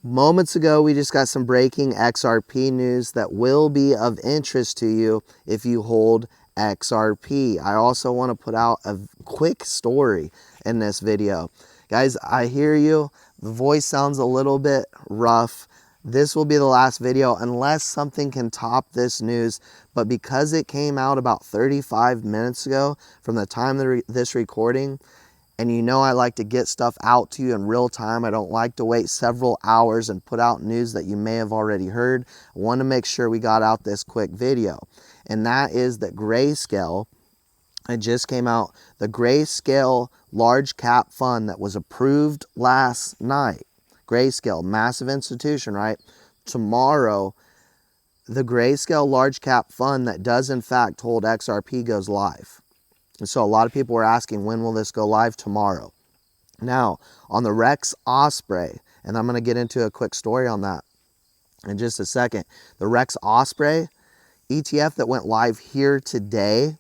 Moments ago, we just got some breaking XRP news that will be of interest to you if you hold XRP. I also want to put out a quick story in this video. Guys, I hear you. The voice sounds a little bit rough. This will be the last video unless something can top this news. But because it came out about 35 minutes ago from the time of this recording, and you know I like to get stuff out to you in real time. I don't like to wait several hours and put out news that you may have already heard. I want to make sure we got out this quick video. And that is that Grayscale, it just came out, the Grayscale large cap fund that was approved last night. Grayscale, massive institution, right? Tomorrow, the Grayscale large cap fund that does in fact hold XRP goes live. And so a lot of people were asking, when will this go live? Tomorrow. Now, on the Rex Osprey, and I'm going to get into a quick story on that in just a second. The Rex Osprey ETF that went live here today,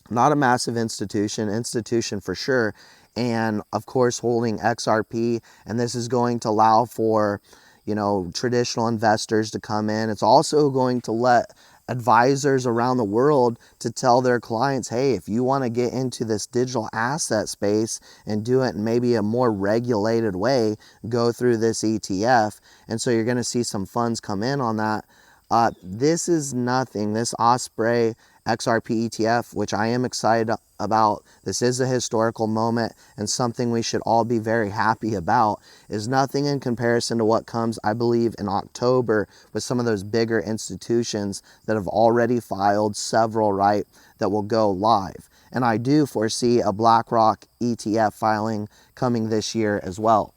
not a massive institution for sure, and of course holding XRP, and this is going to allow for, you know, traditional investors to come in. It's also going to let advisors around the world to tell their clients, hey, if you want to get into this digital asset space and do it in maybe a more regulated way, go through this ETF. And so you're going to see some funds come in on that. This is nothing. This Osprey XRP ETF, which I am excited about, this is a historical moment and something we should all be very happy about, is nothing in comparison to what comes, I believe, in October with some of those bigger institutions that have already filed several, right, that will go live. And I do foresee a BlackRock ETF filing coming this year as well.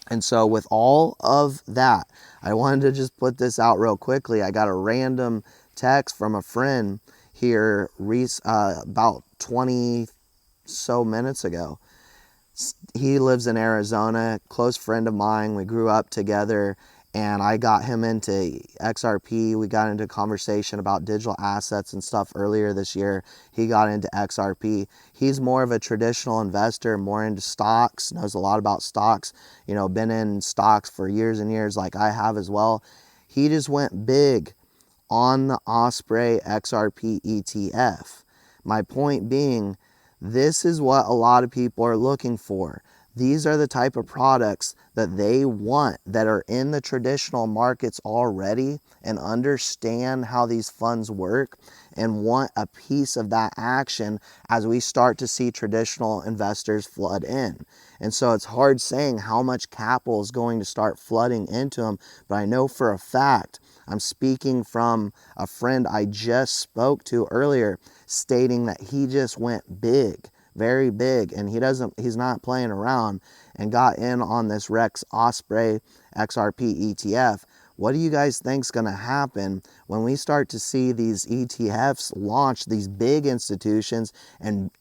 And so with all of that, I wanted to just put this out real quickly. I got a random text from a friend here about 20 so minutes ago. He lives in Arizona, close friend of mine. We grew up together, and I got him into XRP. We got into a conversation about digital assets and stuff earlier this year. He got into XRP. He's more of a traditional investor, more into stocks, knows a lot about stocks, you know, been in stocks for years and years like I have as well. He just went big on the Osprey XRP ETF. My point being, this is what a lot of people are looking for. These are the type of products that they want, that are in the traditional markets already and understand how these funds work and want a piece of that action as we start to see traditional investors flood in. And so it's hard saying how much capital is going to start flooding into them, but I know for a fact, I'm speaking from a friend I just spoke to earlier, stating that he just went big, very big, and he's not playing around, and got in on this Rex Osprey XRP ETF. What do you guys think is going to happen when we start to see these ETFs launch, these big institutions, and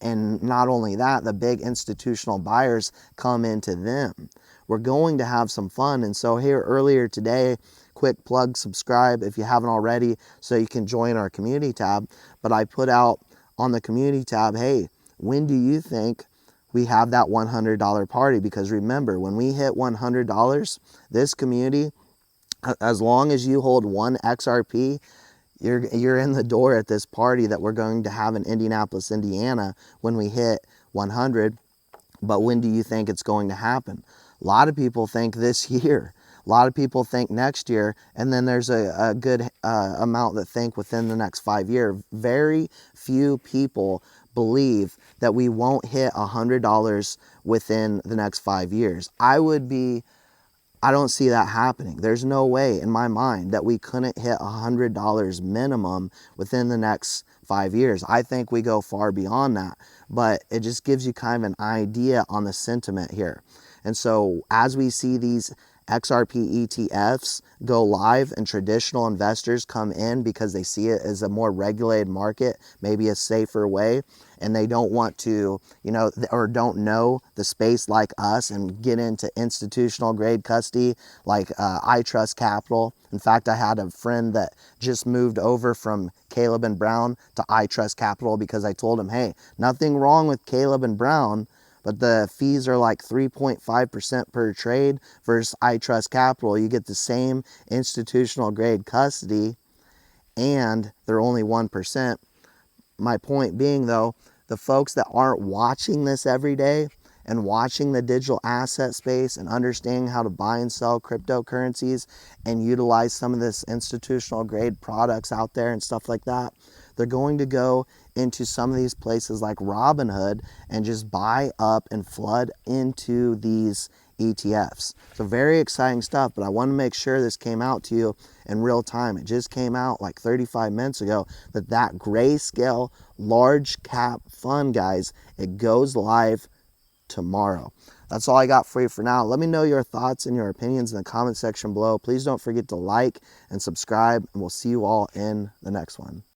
not only that, the big institutional buyers come into them? We're going to have some fun. And so here earlier today, quick plug, subscribe if you haven't already so you can join our community tab. But I put out on the community tab, hey, when do you think we have that $100 party? Because remember, when we hit $100, this community, as long as you hold one XRP, you're in the door at this party that we're going to have in Indianapolis, Indiana when we hit 100. But when do you think it's going to happen? A lot of people think this year. A lot of people think next year, and then there's a good amount that think within the next 5 years. Very few people believe that we won't hit $100 within the next 5 years. I don't see that happening. There's no way in my mind that we couldn't hit $100 minimum within the next 5 years. I think we go far beyond that, but it just gives you kind of an idea on the sentiment here. And so as we see these XRP ETFs go live and traditional investors come in because they see it as a more regulated market, maybe a safer way, and they don't want to, you know, or don't know the space like us and get into institutional grade custody like I Trust Capital. In fact, I had a friend that just moved over from Caleb and Brown to I Trust Capital because I told him, hey, nothing wrong with Caleb and Brown, but the fees are like 3.5% per trade versus iTrust Capital. You get the same institutional grade custody and they're only 1%. My point being though, the folks that aren't watching this every day and watching the digital asset space and understanding how to buy and sell cryptocurrencies and utilize some of this institutional grade products out there and stuff like that, they're going to go into some of these places like Robinhood and just buy up and flood into these ETFs. So very exciting stuff, but I want to make sure this came out to you in real time. It just came out like 35 minutes ago that Grayscale large cap fund, guys, it goes live tomorrow. That's all I got for you for now. Let me know your thoughts and your opinions in the comment section below. Please don't forget to like and subscribe, and we'll see you all in the next one.